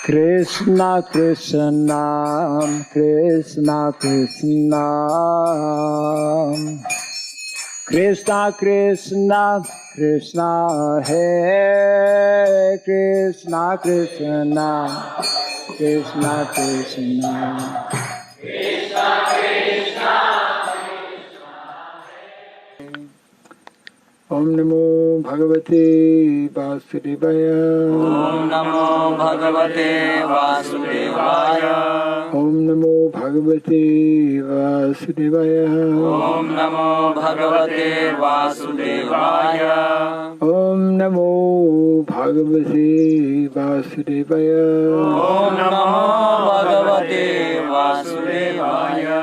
Krishna Krishna Krishna Krishna Krishna Krishna Krishna Hare Krishna Krishna Krishna Krishna Krishna Krishna Om Namo Bhagavate Vasudevaya Om Namo Bhagavate Vasudevaya Om Namo Bhagavate Vasudevaya Om Namo Bhagavate Vasudevaya Om Namo Bhagavate Vasudevaya Om Namo Bhagavate Vasudevaya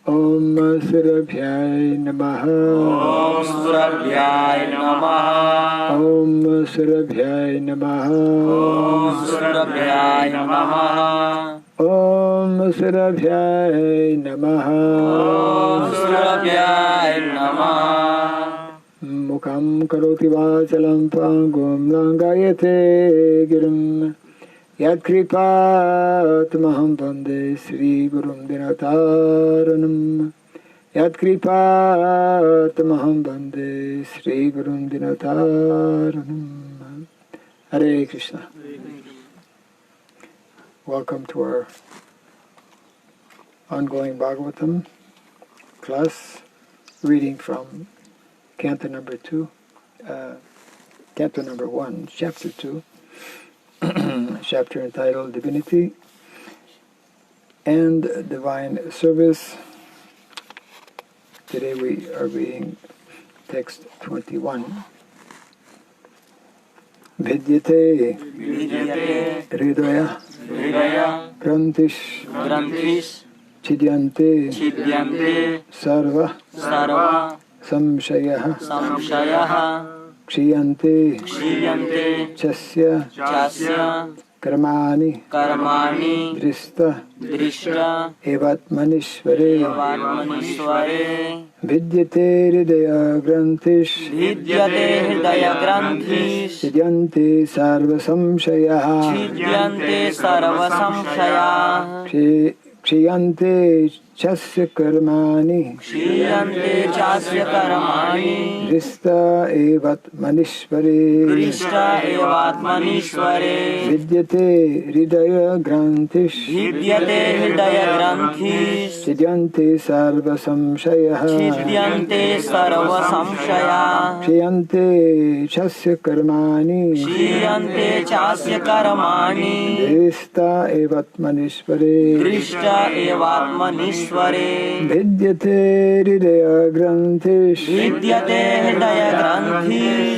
Om Surabhyay Namaha Om Surabhyay Namaha Om Surabhyay Namaha Om Surabhyay Namaha Om Surabhyay Namaha Om Surabhyay Namaha Mukham karoti vachalam pangum langayate girim Yat kripatamaham vande Sri Gurum Dinataranam Yat kripatamaham vande Sri Gurum Dinataranam Hare Krishna. Welcome to our ongoing Bhagavatam class, reading from Canto number 2, Canto number 1, Chapter 2, chapter entitled Divinity and Divine Service. Today we are reading text 21. Vidyate Hridaya Grantish Chidyante Sarva Samshayah Kshiyante Chasya Karmani Drista Evatmanishvare Vidyate Hridaya Grantish Chidyante Sarva Samshayah Kshiyante Chasya Karmani Drista Evatmanishvare Vidyate Hridaya Grantish Chidyante Sarva Samshayah Kshiyante Chasya Karmani Drista Evatmanishvare Vidyate Hridaya Grantish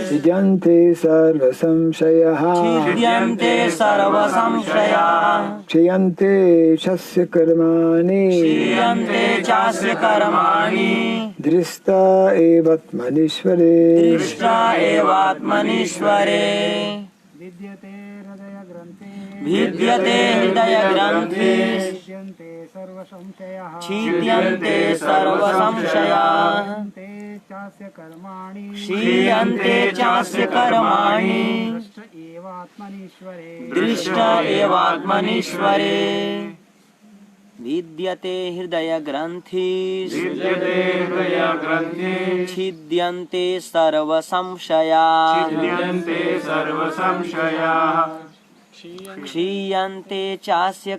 Chidyante Sarva Samshayah Kshiyante Chasya Karmani Drista Evatmanishvare Vidyate Hridaya Grantish Chidyante Sarva Samshayah Kshiyante Chasya Karmani Drishta Evatmanishvare Vidyate Hridaya Grantish Chidyante Sarva Samshayah Kshiyante Chasya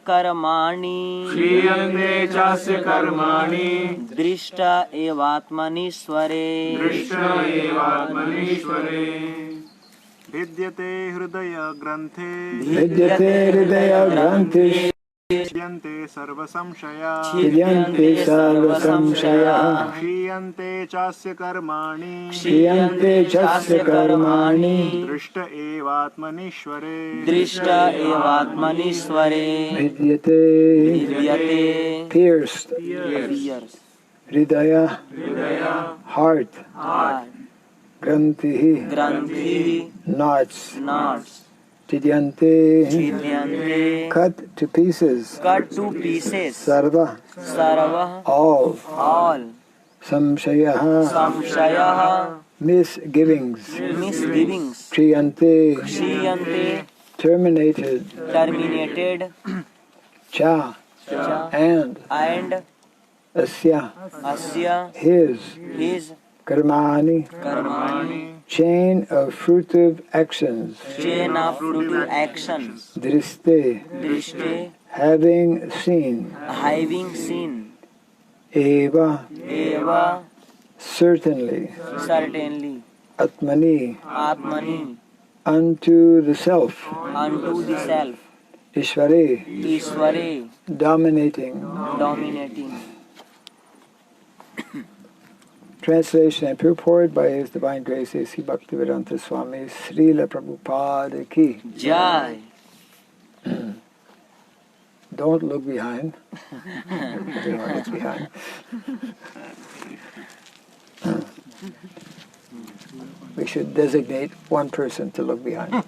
Karmani Drishta Evatmanishvare Vidyate Hridaya Grantish Chidyante Sarva Samshayah Kshiyante Chasya Karmani Drishta Evatmanishvare Vidyate pierced Hridaya heart Grantihi knots Chidyante cut to pieces Sarva all Samshayah misgivings Kshiyante terminated, cha, and asya, his, karmani, chain of fruitive actions, driste, having seen, eva, certainly, atmani, unto the self, ishvare, dominating. Translation and purport by His Divine Grace A.C. Bhaktivedanta Swami Srila Prabhupada ki. Jai. Don't look behind. Do not look behind. We should designate one person to look behind.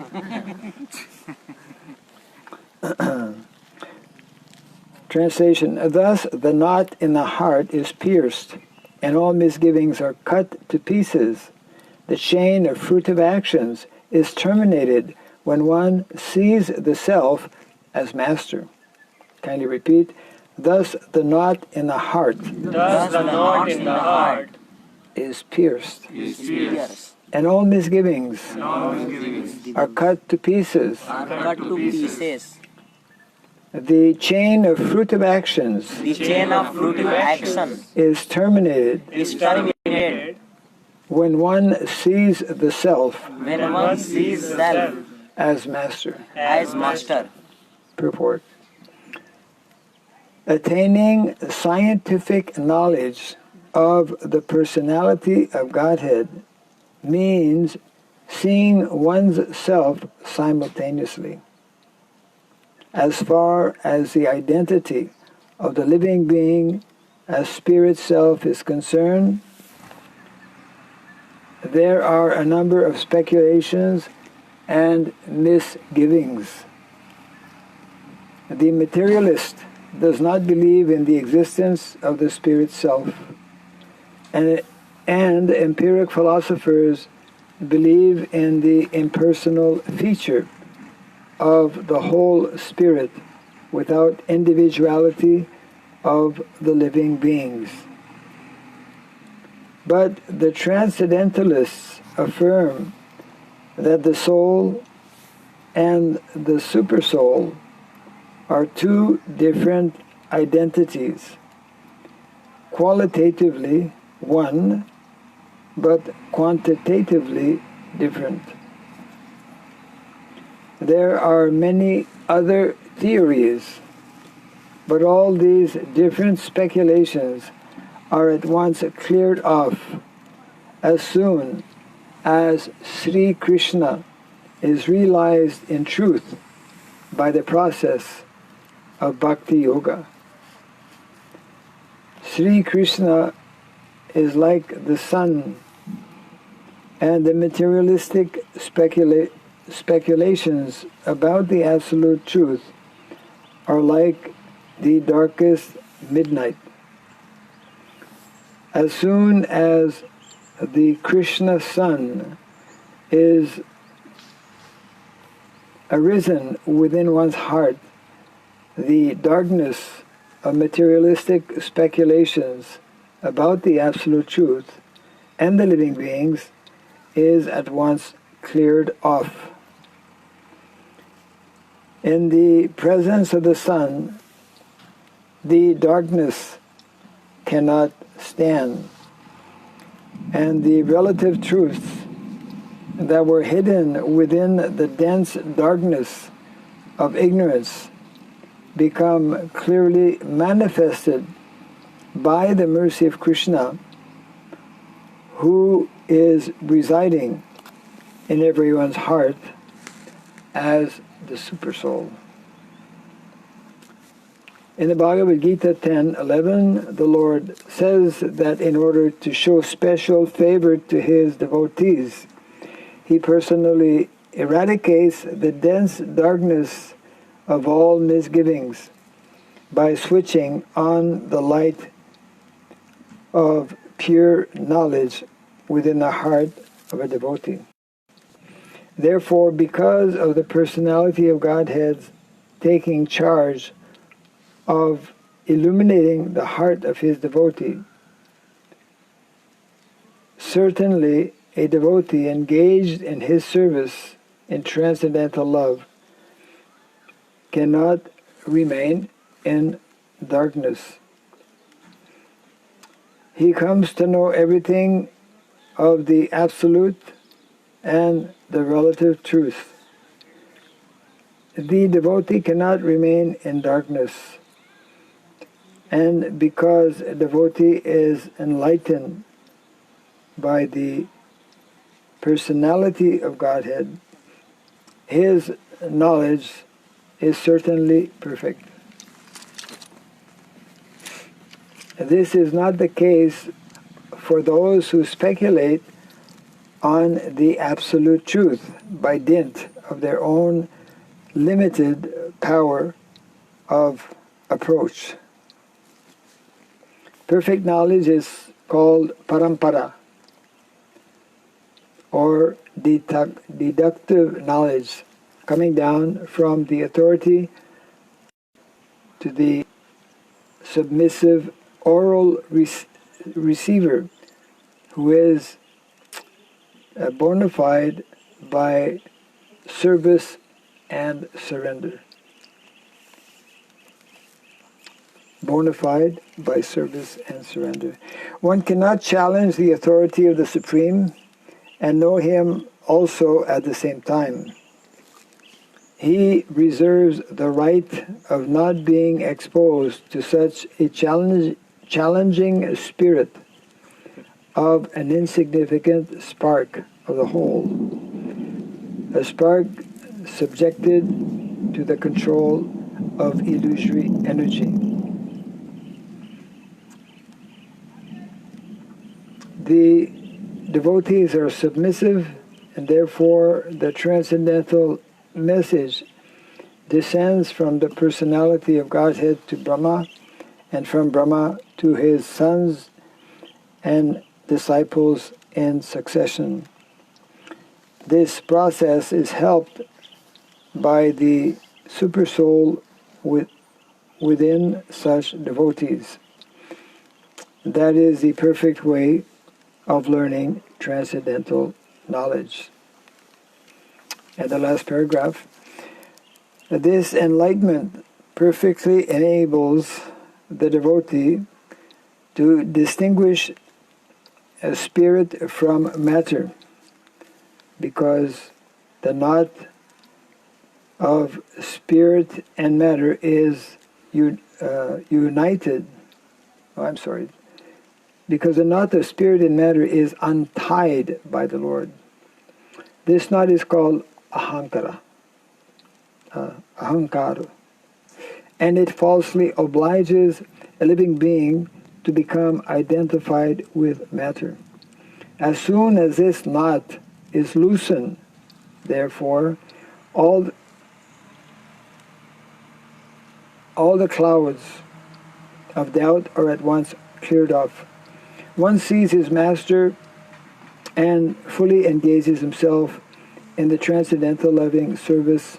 Translation. Thus the knot in the heart is pierced, and all misgivings are cut to pieces. The chain of fruitive actions is terminated when one sees the self as master. Kindly repeat. Thus the knot in the heart is pierced, and all misgivings are cut to pieces. The chain of fruitive actions is terminated when one sees the self as master. Purport. Attaining scientific knowledge of the personality of Godhead means seeing one's self simultaneously. As far as the identity of the living being as spirit self is concerned, there are a number of speculations and misgivings. The materialist does not believe in the existence of the spirit self, and empiric philosophers believe in the impersonal feature of the whole spirit without individuality of the living beings. But the transcendentalists affirm that the soul and the supersoul are two different identities, qualitatively one, but quantitatively different. There are many other theories, but all these different speculations are at once cleared off as soon as Sri Krishna is realized in truth by the process of Bhakti Yoga. Sri Krishna is like the sun, and the materialistic speculations about the absolute truth are like the darkest midnight. As soon as the Krishna sun is arisen within one's heart, the darkness of materialistic speculations about the absolute truth and the living beings is at once cleared off. In the presence of the sun, the darkness cannot stand, and the relative truths that were hidden within the dense darkness of ignorance become clearly manifested by the mercy of Krishna, who is residing in everyone's heart as the Supersoul. In the Bhagavad Gita 10:11, the Lord says that in order to show special favor to His devotees, He personally eradicates the dense darkness of all misgivings by switching on the light of pure knowledge within the heart of a devotee. Therefore, because of the personality of Godhead taking charge of illuminating the heart of his devotee, certainly a devotee engaged in his service in transcendental love cannot remain in darkness. He comes to know everything of the absolute and the relative truth. The devotee cannot remain in darkness, and because a devotee is enlightened by the personality of Godhead, his knowledge is certainly perfect. This is not the case for those who speculate on the absolute truth by dint of their own limited power of approach. Perfect knowledge is called parampara, or deductive knowledge, coming down from the authority to the submissive oral receiver, who is bona fide by service and surrender. Bona fide by service and surrender. One cannot challenge the authority of the Supreme and know him also at the same time. He reserves the right of not being exposed to such a challenging spirit of an insignificant spark of the whole, a spark subjected to the control of illusory energy. The devotees are submissive, and therefore the transcendental message descends from the personality of Godhead to Brahma, and from Brahma to his sons and disciples in succession. This process is helped by the supersoul within such devotees. That is the perfect way of learning transcendental knowledge. And the last paragraph. This enlightenment perfectly enables the devotee to distinguish a spirit from matter, because the knot of spirit and matter is united. Because the knot of spirit and matter is untied by the Lord. This knot is called ahankara, and it falsely obliges a living being to become identified with matter. As soon as this knot is loosened, therefore, all the clouds of doubt are at once cleared off. One sees his master and fully engages himself in the transcendental loving service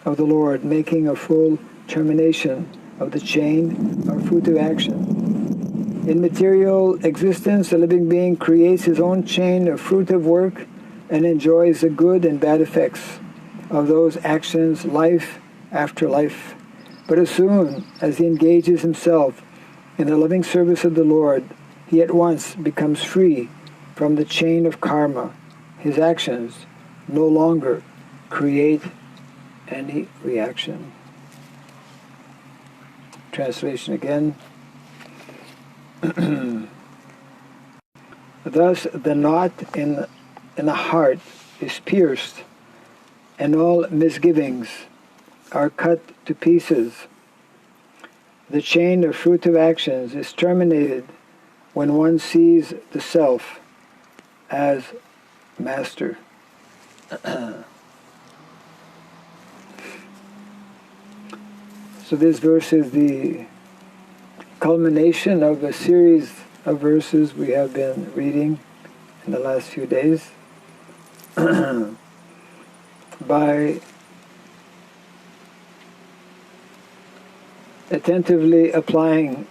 of the Lord, making a full termination of the chain of fruitive action. In material existence, a living being creates his own chain of fruitive work and enjoys the good and bad effects of those actions life after life. But as soon as he engages himself in the loving service of the Lord, he at once becomes free from the chain of karma. His actions no longer create any reaction. Translation again. Thus the knot in the heart is pierced, and all misgivings are cut to pieces. The chain of fruitive actions is terminated when one sees the self as master. So this verse is the culmination of a series of verses we have been reading in the last few days. by attentively applying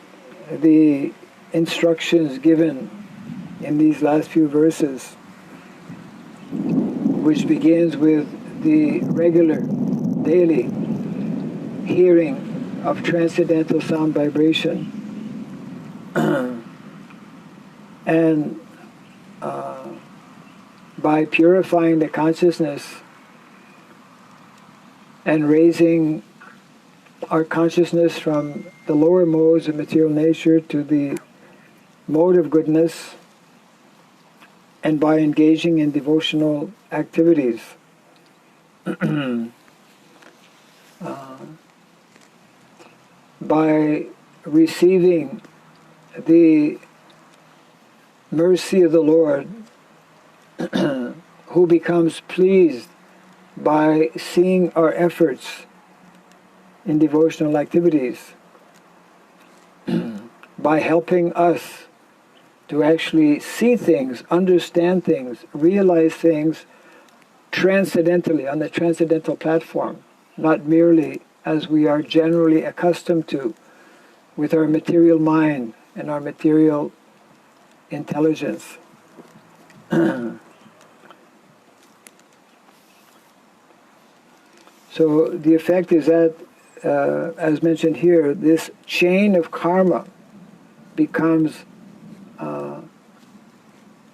the instructions given in these last few verses, which begins with the regular, daily hearing of transcendental sound vibration, and by purifying the consciousness and raising our consciousness from the lower modes of material nature to the mode of goodness, and by engaging in devotional activities. By receiving the mercy of the Lord, who becomes pleased by seeing our efforts in devotional activities, by helping us to actually see things, understand things, realize things transcendentally, on the transcendental platform, not merely as we are generally accustomed to with our material mind and our material intelligence. So the effect is that, as mentioned here, this chain of karma becomes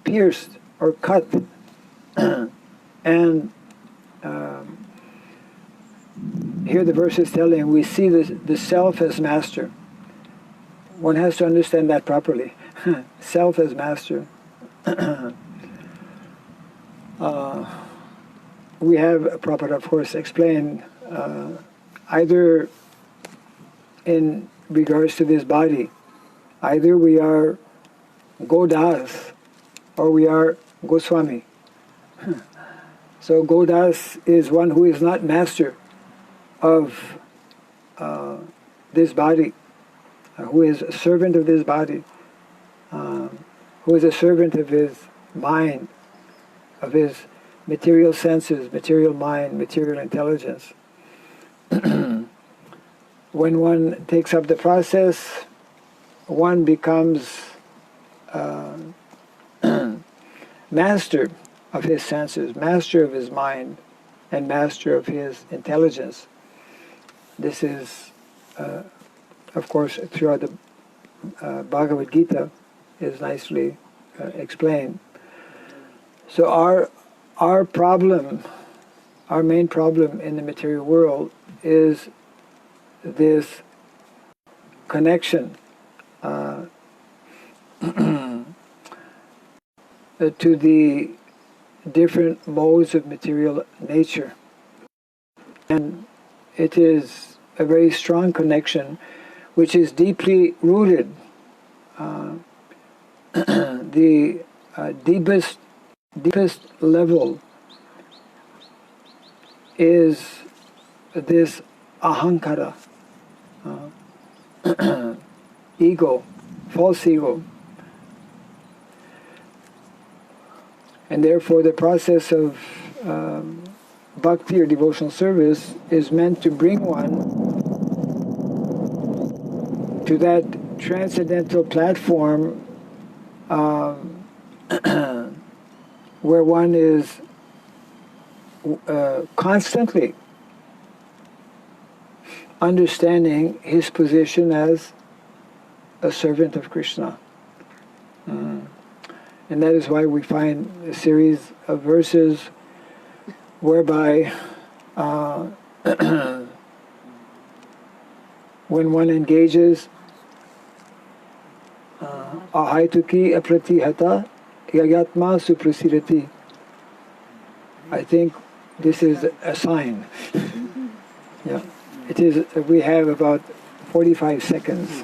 pierced or cut, and here the verse is telling we see the self as master. One has to understand that properly. Self as master. We have Prabhupada, of course, explained either in regards to this body, either we are Godas or we are Goswami. So Godas is one who is not master of this body, who is a servant of this body, who is a servant of his mind, of his material senses, material mind, material intelligence. When one takes up the process, one becomes master of his senses, master of his mind, and master of his intelligence. This is, of course, throughout the Bhagavad Gita, is nicely explained. So our problem, our main problem in the material world is this connection to the different modes of material nature. And it is a very strong connection which is deeply rooted. The deepest level is this ahankara, ego, false ego. And therefore the process of bhakti or devotional service is meant to bring one to that transcendental platform where one is constantly understanding his position as a servant of Krishna. And that is why we find a series of verses whereby when one engages ahaituki apratihata yagatma suprasirati. I think this is a sign. Yeah, it is. We have about 45 seconds.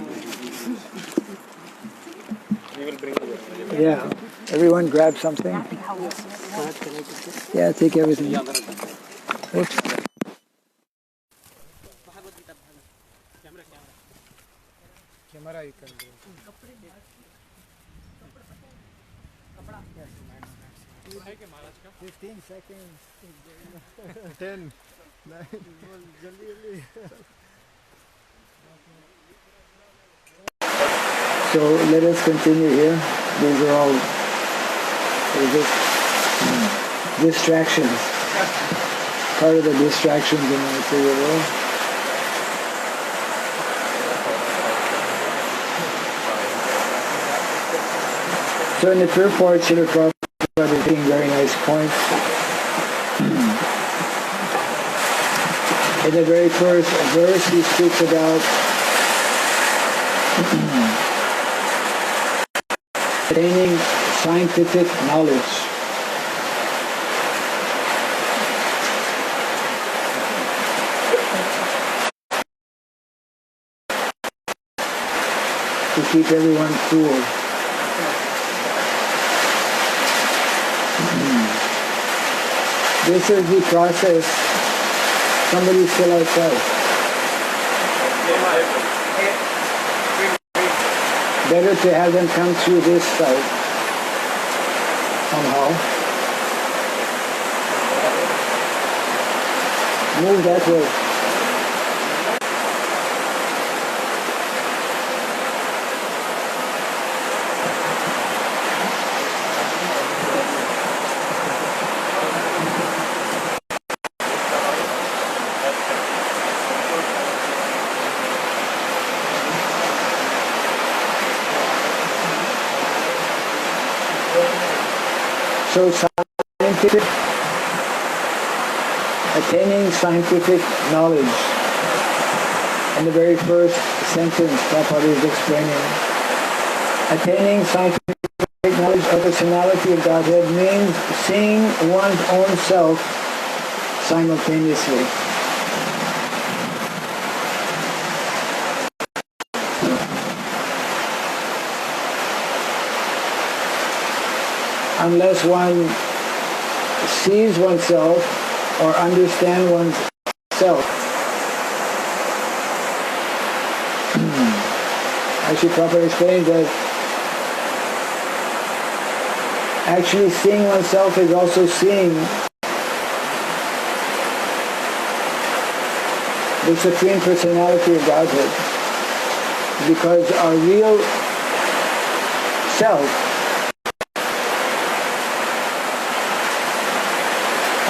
Yeah, everyone grab something. Yeah, take everything. Oops. Camera you can do. 15 seconds. 10. So let us continue here. These are all just distractions. Part of the distractions in the material world. So in the purport, Srila Prabhupada is making very nice points. In the very first verse, he speaks about attaining scientific knowledge. To keep everyone cool. This is the process. Somebody's still outside. Better to have them come through this side somehow. Move that way. So scientific, attaining scientific knowledge. In the very first sentence, Prabhupada is explaining, attaining scientific knowledge of the personality of Godhead means seeing one's own self simultaneously. Unless one sees oneself or understands oneself. Actually, Prabhupada explained that actually seeing oneself is also seeing the Supreme Personality of Godhead. Because our real self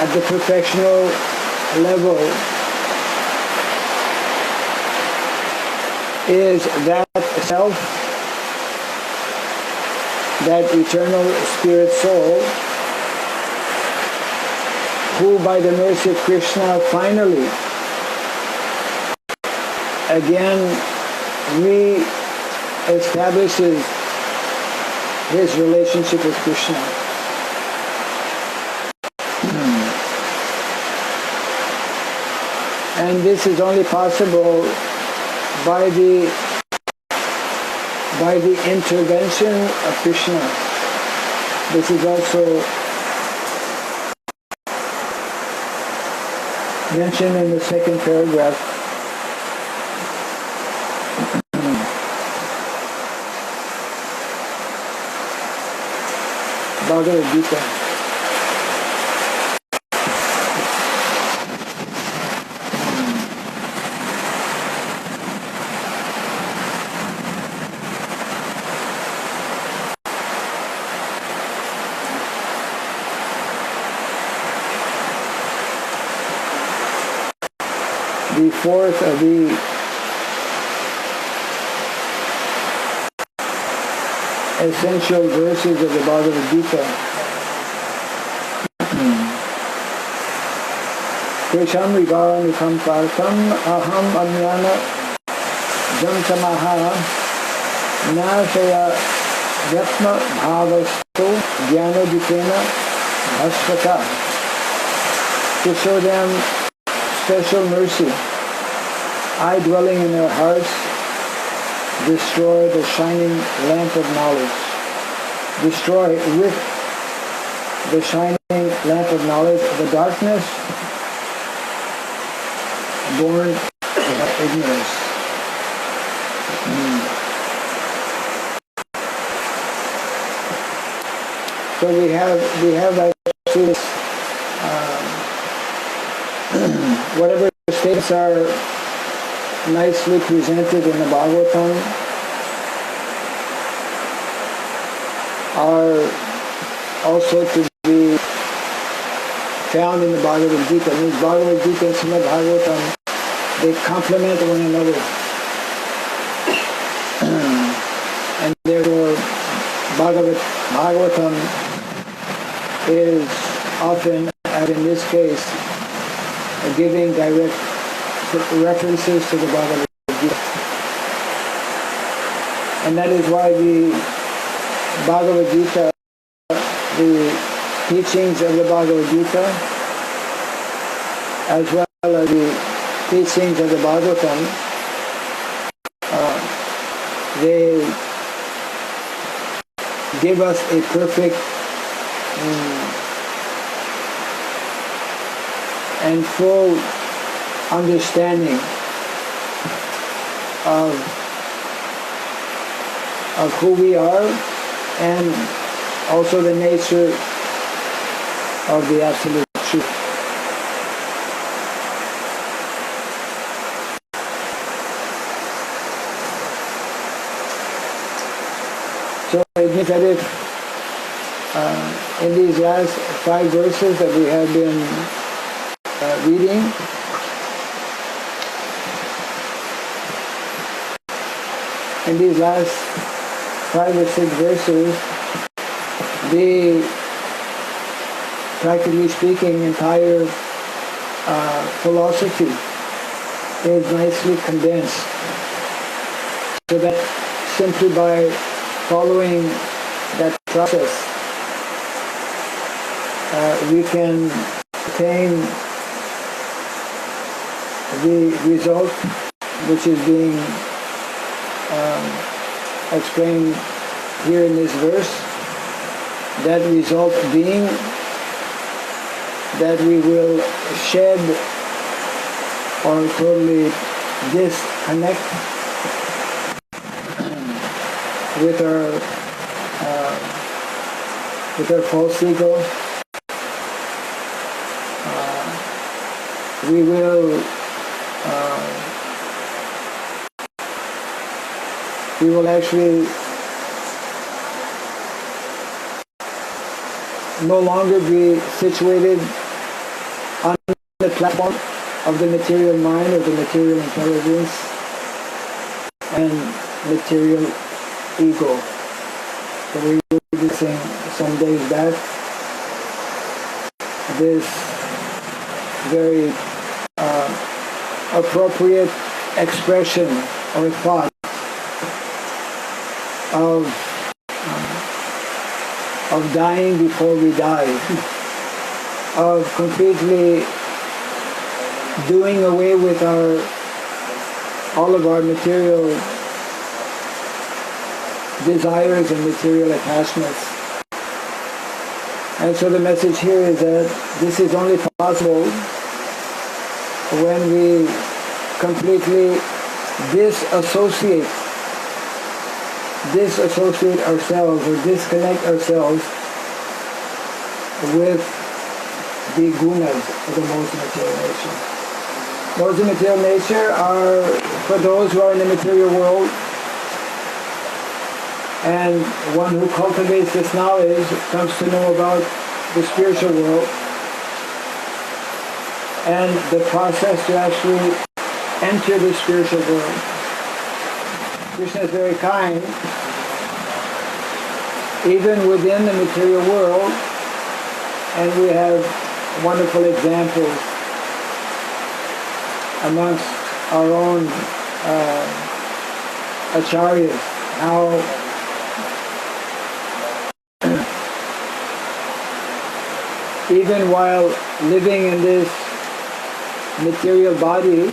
at the perfectional level is that self, that eternal spirit soul, who by the mercy of Krishna finally again re-establishes his relationship with Krishna. And this is only possible by the intervention of Krishna. This is also mentioned in the second paragraph. Bhagavad Gita. The fourth of the essential verses of the Bhagavad Gita. Krisham Riganikam Partam Aham Ajnana Jamtamaha Nashaya Yatma Bhavasto Jnanodipena Bhaskata. To show them special mercy, I dwelling in their hearts destroy the shining lamp of knowledge. Destroy with the shining lamp of knowledge the darkness born of ignorance. So we have actually this, whatever statements are nicely presented in the Bhagavatam are also to be found in the Bhagavad Gita. These Bhagavad Gita and Srimad Bhagavatam, they complement one another. And therefore, Bhagavatam is often, as in this case, giving direct references to the Bhagavad Gita. And that is why the Bhagavad Gita, the teachings of the Bhagavad Gita, as well as the teachings of the Bhagavatam, they give us a perfect and full understanding of who we are and also the nature of the absolute truth. So it means that if in these last 5 verses that we have been reading, in these last 5 or 6 verses, the, practically speaking, entire philosophy is nicely condensed. So that simply by following that process, we can attain the result which is being explained here in this verse. That result being that we will shed or totally disconnect with our false ego. We will actually no longer be situated on the platform of the material mind, of the material intelligence, and material ego. So we were discussing some days back this very appropriate expression or thought of dying before we die, of completely doing away with all of our material desires and material attachments. And so the message here is that this is only possible when we completely disassociate ourselves or disconnect ourselves with the gunas of the modes of material nature. Modes of material nature are for those who are in the material world, and one who cultivates this knowledge comes to know about the spiritual world and the process to actually enter the spiritual world. Krishna is very kind, even within the material world, and we have wonderful examples amongst our own acharyas, how even while living in this material body,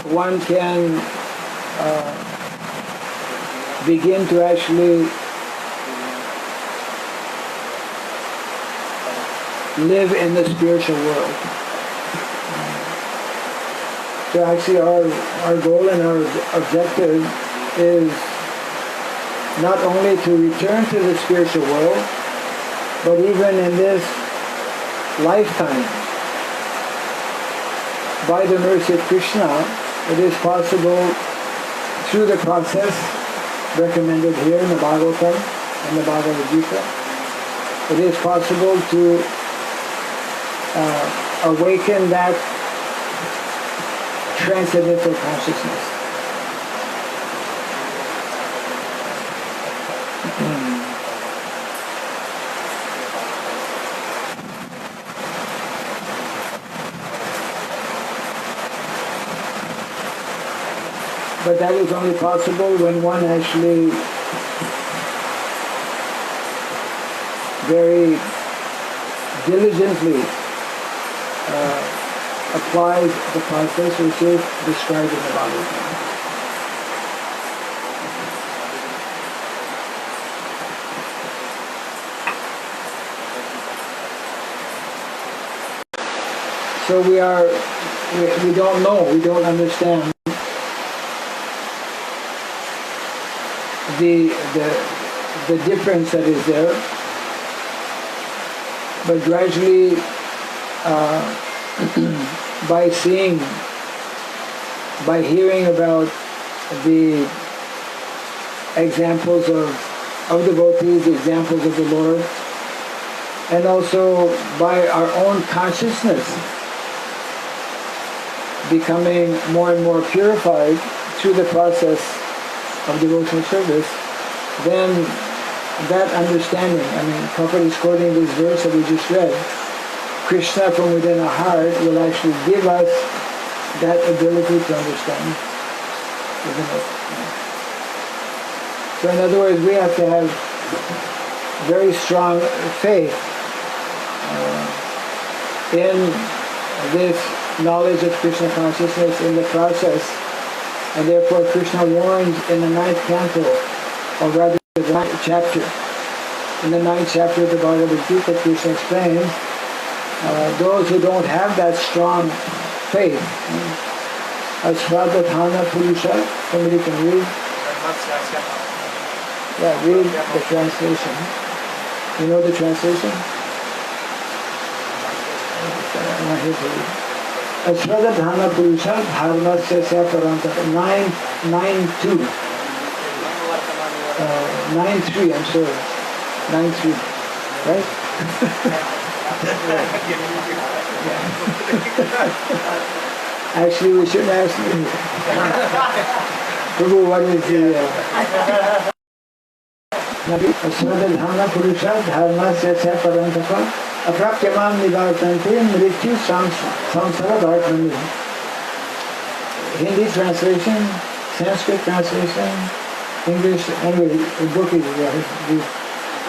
one can begin to actually live in the spiritual world. So actually our goal and our objective is not only to return to the spiritual world, but even in this lifetime, by the mercy of Krishna, it is possible through the process recommended here in the Bhagavatam and the Bhagavad Gita, it is possible to awaken that transcendental consciousness. But that is only possible when one actually very diligently applies the process which is described in the Bhagavatam. So we don't know, we don't understand the difference that is there, but gradually by seeing, by hearing about the examples of devotees, the examples of the Lord, and also by our own consciousness becoming more and more purified through the process of devotional service, then that understanding, I mean, Prabhupada is quoting this verse that we just read, Krishna from within our heart will actually give us that ability to understand, isn't it? So in other words, we have to have very strong faith in this knowledge of Krishna consciousness in the process. And therefore Krishna warns in the 9th canto, or rather the 9th chapter. In the 9th chapter of the Bhagavad Gita, Krishna explains those who don't have that strong faith. Asvadhatana Purusha, somebody can read? Yeah, read the translation. You know the translation? I'm not here to read. Asvadhatana Purusha Dharmasya Parantaka 9.2 9.3, I'm sorry. 9.3, right? Actually, we should ask Prabhu, what is the Asvadhatana Purusha Dharmasya Parantaka Aprakyamam Nivartante Mrityu Samsara Bhartmani. Hindi translation, Sanskrit translation, English, anyway, the book is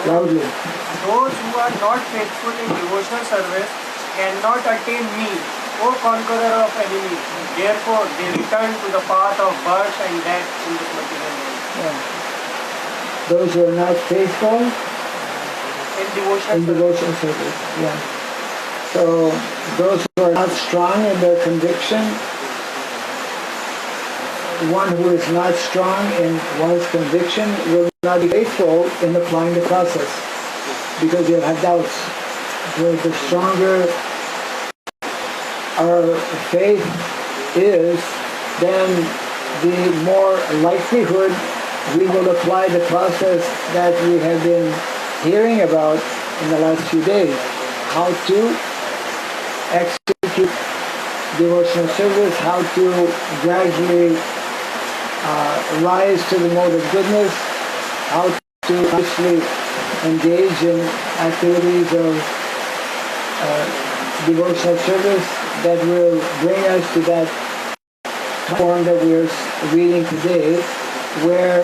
loudly. Those who are not faithful in devotional service cannot attain me, O conqueror of enemies. Therefore, they return to the path of birth and death in this material world. Yeah. Those who are not faithful in devotional service. Yeah. So those who are not strong in their conviction, one who is not strong in one's conviction will not be faithful in applying the process because they'll have doubts. The stronger our faith is, then the more likelihood we will apply the process that we have been hearing about in the last few days. How to execute devotional service, how to gradually rise to the mode of goodness, how to actually engage in activities of devotional service that will bring us to that form that we are reading today, where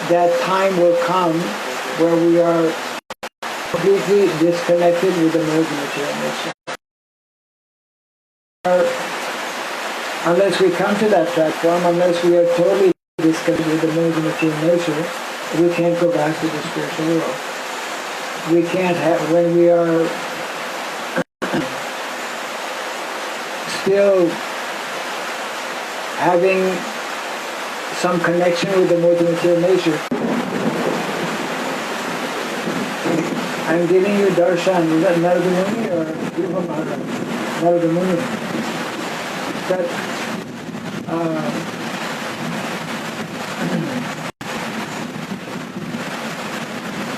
that time will come where we are completely disconnected with the modes of material nature. Unless we come to that platform, unless we are totally disconnected with the modes of material nature, we can't go back to the spiritual world. We can't have, when we are still having some connection with the multi-material nature. I'm giving you darshan. Is that Narada Muni or Dhruva Maharaj? Narada Muni. That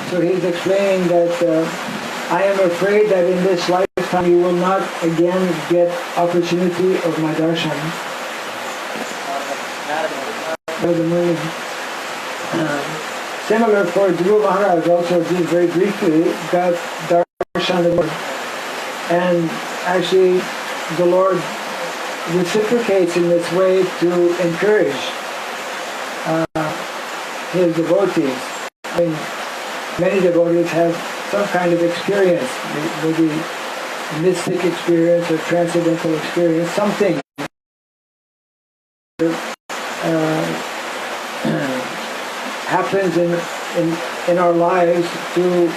so he's explaining that I am afraid that in this lifetime you will not again get opportunity of my darshan. Narada Muni. Similar for Dhruva Maharaj, also just very briefly, got darshan of the Lord. And actually the Lord reciprocates in this way to encourage his devotees. I mean, many devotees have some kind of experience, maybe mystic experience or transcendental experience, something happens in our lives to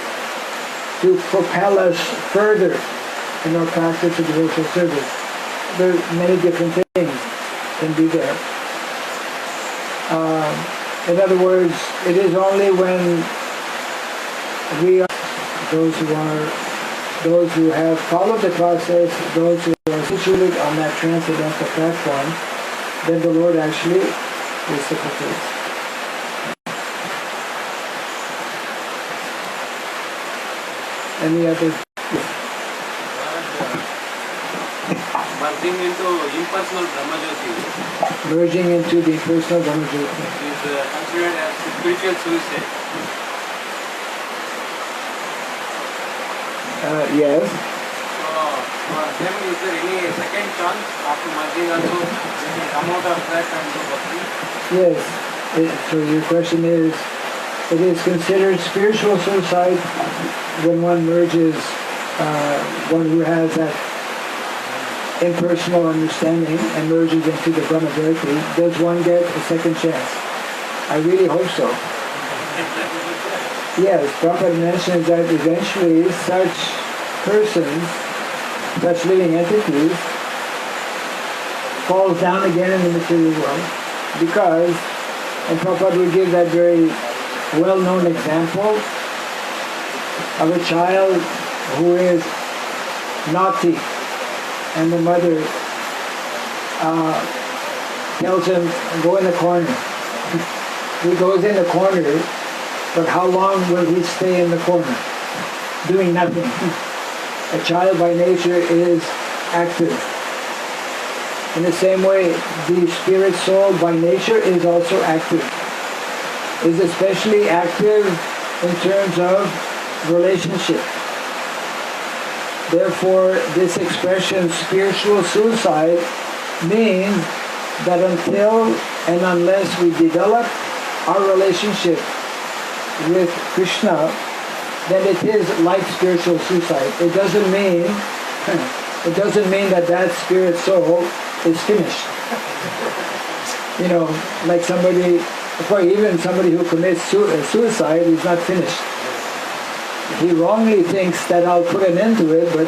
propel us further in our practice of devotional service. There are many different things can be there. In other words, it is only when we are those who have followed the process, those who are situated on that transcendental platform, then the Lord actually reciprocates. Any other? Merging into impersonal Brahmajyoti Merging into the impersonal Brahmajyoti is considered as spiritual suicide. Yes. So, for them, is there any second chance after merging also they can come out of that and do bhakti? Yes. So your question is, it is considered spiritual suicide when one merges, one who has that impersonal understanding and merges into the Brahmajyoti. Does one get a second chance? I really hope so. Yes, Prabhupada mentions that eventually such persons, such living entities, falls down again in the material world because, and Prabhupada will give that very well-known example of a child who is naughty and the mother tells him, go in the corner. He goes in the corner, but how long will he stay in the corner? Doing nothing. A child by nature is active. In the same way, the spirit soul by nature is also active. Is especially active in terms of relationship. Therefore, this expression, spiritual suicide, means that until and unless we develop our relationship with Krishna, then it is like spiritual suicide. It doesn't mean that spirit soul is finished. You know, like somebody, of course, even somebody who commits suicide is not finished. He wrongly thinks that I'll put an end to it, but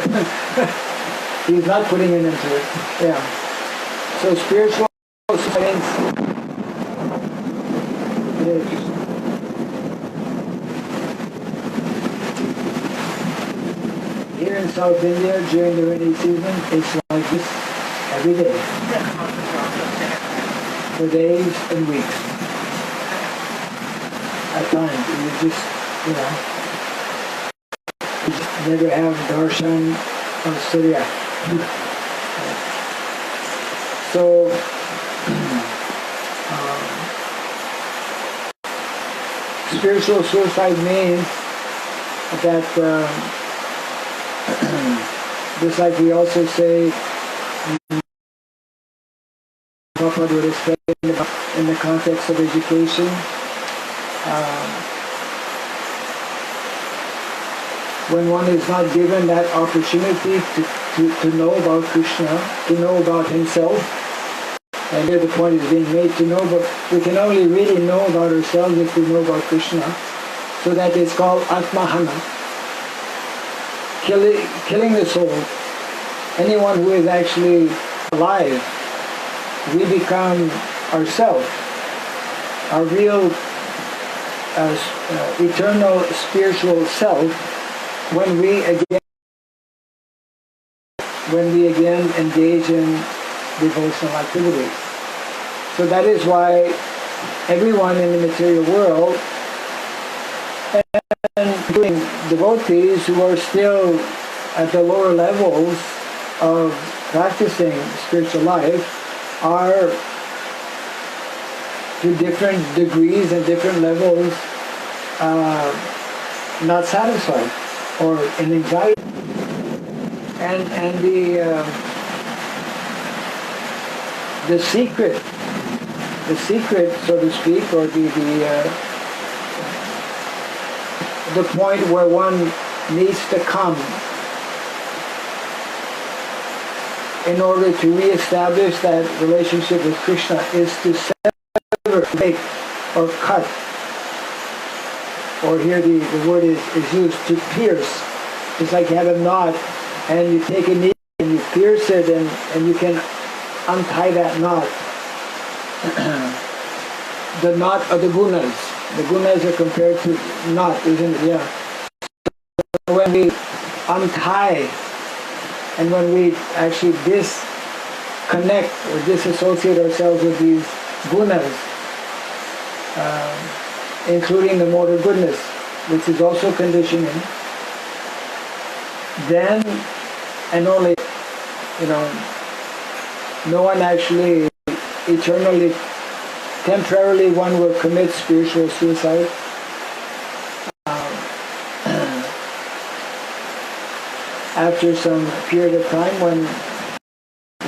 he's not putting an end to it. Yeah. So spiritual suicide is here in South India during the rainy season, it's like this every day. For days and weeks. At times, you just, you just never have darshan of Surya. So, spiritual suicide means that, just like we also say, Prabhupada would explain in the context of education, when one is not given that opportunity to know about Krishna, to know about himself, and here the point is being made to know, but we can only really know about ourselves if we know about Krishna. So that is called Atmahana, killing the soul. Anyone who is actually alive, we become ourselves. our real eternal spiritual self when we again engage in devotional activities. So that is why everyone in the material world, and including devotees who are still at the lower levels of practicing spiritual life, are to different degrees and different levels not satisfied or in anxiety. And the secret, so to speak, or the point where one needs to come in order to reestablish that relationship with Krishna is to sever, break, or cut. Or here the word is used, to pierce. It's like you have a knot and you take a needle and you pierce it and you can untie that knot. The knot of the gunas. The gunas are compared to knot, isn't it? Yeah. So when we untie and when we actually disconnect or disassociate ourselves with these gunas, including the motor goodness, which is also conditioning, then and only, no one actually eternally, temporarily one will commit spiritual suicide. After some period of time when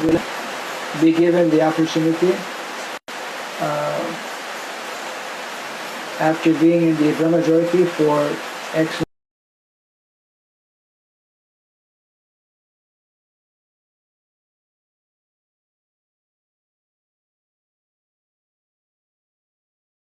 we'll be given the opportunity, after being in the Brahmajyoti for X